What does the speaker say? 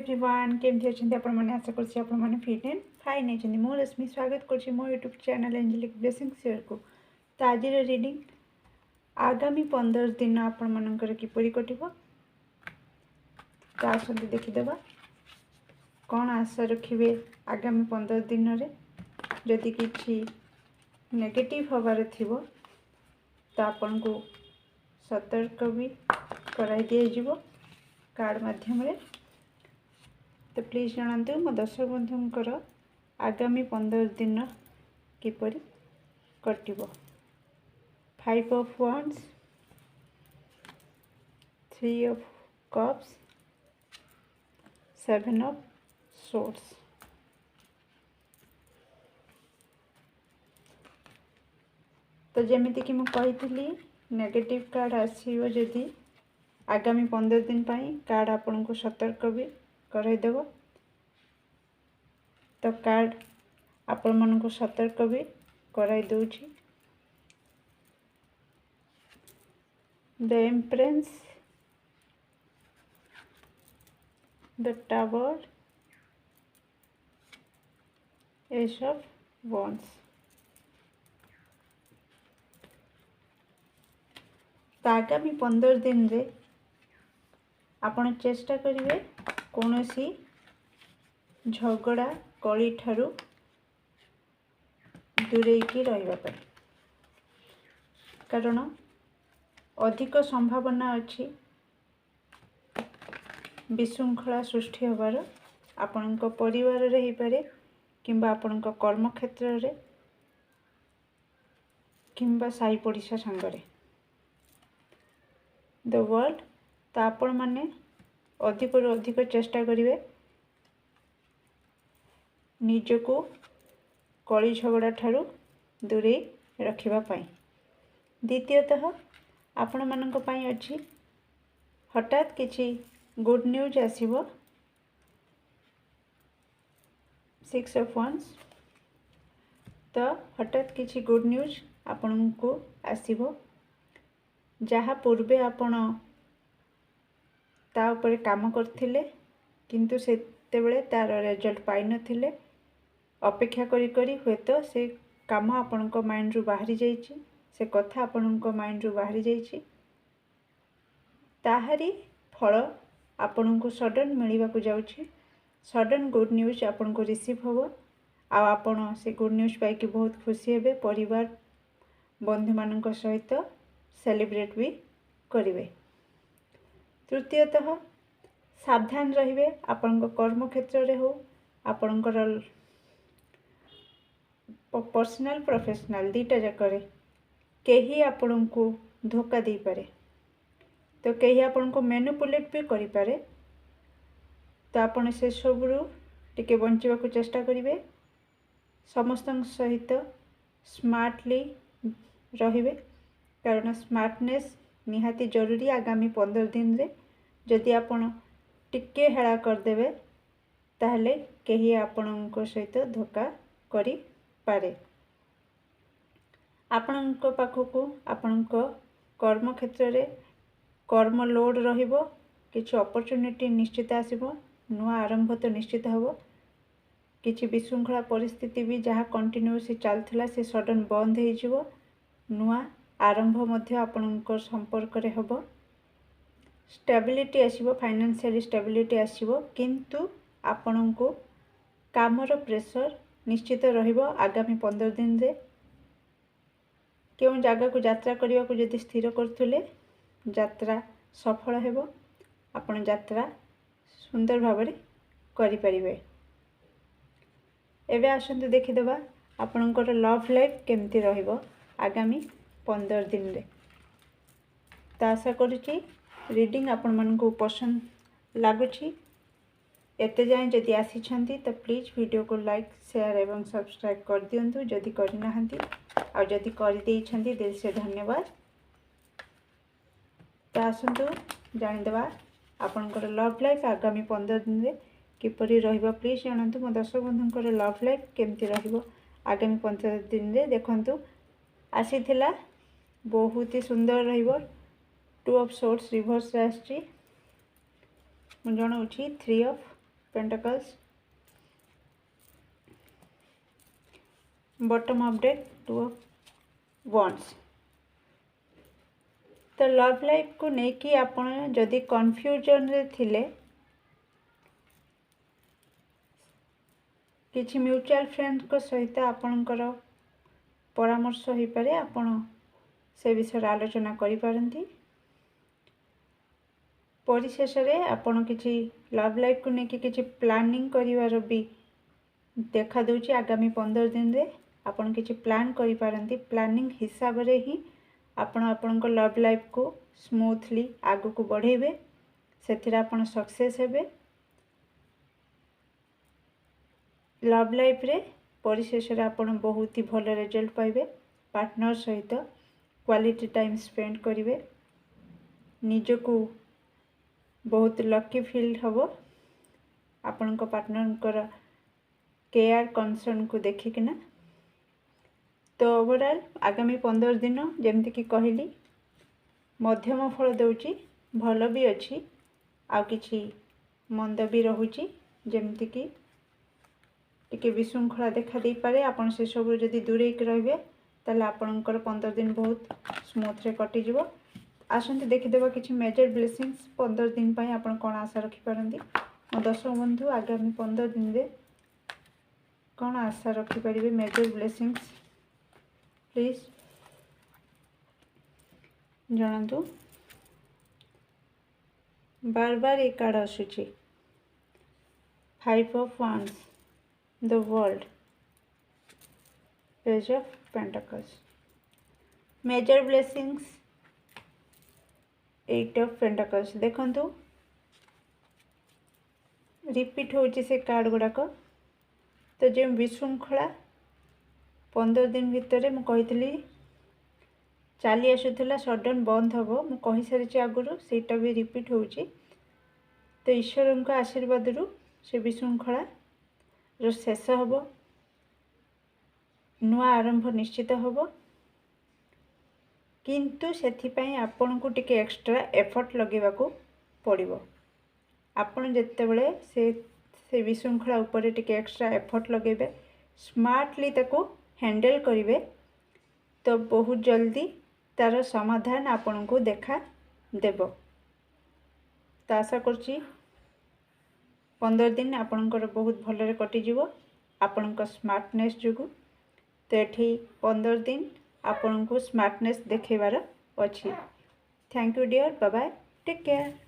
Everyone केमती अच्छे आपण मैंने आशा करछि आपण मैंने फिट एंड फाइन अच्छे मो रश्मि स्वागत करछि मो YouTube channel angelic blessing share को। तो आज रीडिंग आगामी 15 दिन आपण मानकर किपरि कटिबो तो आसंती देखिदेबा कौन आशा रखिए आगामी 15 दिन रे जदि किछि नेगेटिव हबार थिबो तो आपन को सतर्क भी कराई दिया जिवो कार्ड माध्यम रे। तो प्लीज जानतु मो दर्शक बंधुंकर आगामी 15 दिन किपरि कटिबो। 5 of wands, 3 of cups, 7 of swords। तो जमीती कि मुझे नेगेटिव कार्ड आसीबो जदि आगामी 15 दिन पाई कार्ड आपन को सतर्क भी करदेव। तो कार्ड आपण मन को सतर्क भी कराई दउछि। The empress, the tower, ace of wands। तो आगामी 15 दिन रे आपण चेष्टा करिवे कोनोसी झगड़ा कली ठारू दूरे की रहिबा पर, कारण अधिक संभावना अछि विशृंखला सृष्टि होबार। आपणक परिवार रे ही पारे किंबा आपणक कर्म क्षेत्र रे किंबा साई पड़िशा संगरे। द वर्ल्ड, तो आपण माने अधिक रु अधिक चेष्टा करिवे निजको कली झगड़ा ठारू दूरे रखिबा पाई। द्वितीयतः आपण मानक पाई अछि हठात किछि गुड न्यूज आसीबो। 6 ऑफ wands, तो हठात किछि गुड न्यूज आपण को आसीबो जहा पूर्वे आपण ता ऊपर काम करथिले किंतु सेते बेले तार रिजल्ट पाई नथिले। अपेक्षा करी करी होतो से काम आपण को माइंड रु बाहरी जाईछि, से कथा आपण को माइंड रु बाहरी जाईछि, ताहारी फल आपण को सडन मिलिबा को जाउछि। सडन गुड न्यूज आपण को रिसीव होबो आ आपण से गुड न्यूज पाई कि बहुत खुशी हेबे। परिवार बंधु मानक सहित सेलिब्रेट भी करिवे। तृतीयतः सावधान रहिबे आपण कर्म क्षेत्र रे हो आपणकर पर्सनल प्रोफेशनल दीटा जकरे कहीं आपण को धोखा दे पारे, तो कहीं आपण को मैनिपुलेट भी करि पारे। तो आपण से सबरु टिके बंचिबा को चेष्टा करिवे। समस्त सहित स्मार्टली रहिबे, कारण स्मार्टनेस निहाती जरूरी आगामी 15 दिन रे। जदि आपण टिके हेला कर देबे ताहले कहीं आपण को सहित धोखा करि पारे। आपण को पाखो को आपण को कर्म क्षेत्र रे कर्म लोड रहिबो, किछि अपॉर्चुनिटी निश्चित आसीबो, नुआ आरंभ तो निश्चित हबो। किछि विशृंखला परिस्थिति भी जहाँ कंटिन्यूअसली चलथिला से सडन बंद हो जिवो, नुआ आरंभ मध्य आपणकर संपर्क रे हबो। स्टेबिलिटी आसीबो, फाइनेंशियल स्टेबिलिटी आसीबो, किंतु आपण को कामर प्रेशर निश्चित रहिबो। आगामी 15 दिन रे केउं जगह को यात्रा करबा को जदि स्थिर करथुले यात्रा सफल हेबो, आपण यात्रा सुंदर भाबरे करि परिबे। एबे आसंतु देखिदेबा आपणकर लव लाइफ केमती रहिबो आगामी 15 दिन रे। तो आशा करुछि रीडिंग आपण मन को पसंद लागुछि। एते जाए जदि आसी छंती तो प्लीज वीडियो को लाइक शेयर एवं सब्सक्राइब कर दियंतु जदि करि नाहंती, आ जदि करि देइ छंती दिल से धन्यवाद। तो आसंतु जानिदेबा आपणकर लव लाइफ आगामी 15 दिन रे किपरि रहिबो। प्लीज जानतु मो दर्शक बंधुंकर लव लाइफ केमती रहिबो आगामी 15 दिन रे। देखंतु आसीथिला बहुत ही सुंदर रहिबो। 2 ऑफ swords रिवर्स आछि, मु जणाउछि 3 of pentacles, bottom of deck 2 of wands. तो लव लाइफ को लेकिन आपण जदि कन्फ्यूजन रे थिले किछि म्यूचुअल फ्रेंड को सहित आपणकर परामर्श हो पारे, आपण से विषय आलोचना करि पारंती। परिशेष रे आपण किछि लव लाइफ को लेकिन किछि प्लानिंग करिवार भी देखा दूची। आगामी 15 दिन रे आपण किछि प्लान करि पारंती। प्लानिंग हिसाब रे ही आपण आपणकर लव लाइफ को स्मूथली आगु को बढ़ेबे, सेथिरा आपण सक्सेस हेबे। लव लाइफ रे परिशेष रे आपण बहुत ही भल रिजल्ट पाइबे। पार्टनर सहित क्वालिटी टाइम स्पेंड करिवे, निजको बहुत लकी फील हबो आपणक पार्टनर केयर कंसर्न को देखिकिना। तो ओवरऑल आगामी 15 दिन जमती कि कहली मध्यम फल दउची, भल भी अच्छी आ किछि मंद भी रहुची, जमती कि टिके विशृंखला देखा दे पारे। आपण से सब जदि दूरे रहिबे ताले आपणकर 15 दिन बहुत स्मूथ रे कटि जिवो। आसंती देखिदेबा किछि मेजर ब्लेसिंग्स 15 दिन पई आपण कोन आशा रखि पारंती। मो दर्शक बंधु आगामी 15 दिन रे कोन आशा रखि परिबे मेजर ब्लेसिंग्स प्लीज जानतु। बार बार एक कार्ड आसुची 5 of wands, the world, page of pentacles, major blessings 8 of pentacles. देखंतु रिपीट होची से कार्ड गुड़ाक। तो जो विशृंखला 15 दिन भितर मु कही चली आसुला सडन बंद हम, मु कही सारी आगुरी सेटा भी रिपीट होची। तो ईश्वर को आशीर्वाद रु से विशृंखला रो शेष हम, नुआ आरंभ निश्चित हम, किंतु सेथिपाई आपन को टिके एक्स्ट्रा एफर्ट लगेवा को पड़िबो। आपण जेतेबेले से विशृंखला ऊपर टिके एक्स्ट्रा एफर्ट लगेबे, स्मार्टली ताको हैंडल करिवे, तो बहुत जल्दी तार समाधान आपण को देखा देबो। तो आशा करछि 15 दिन आपणकर बहुत भलरे कटि जिवो आपणक स्मार्टनेस जुगु। तो एठी 15 दिन आपन को स्मार्टनेस देखेबार अछि। Thank you dear, bye bye, take care.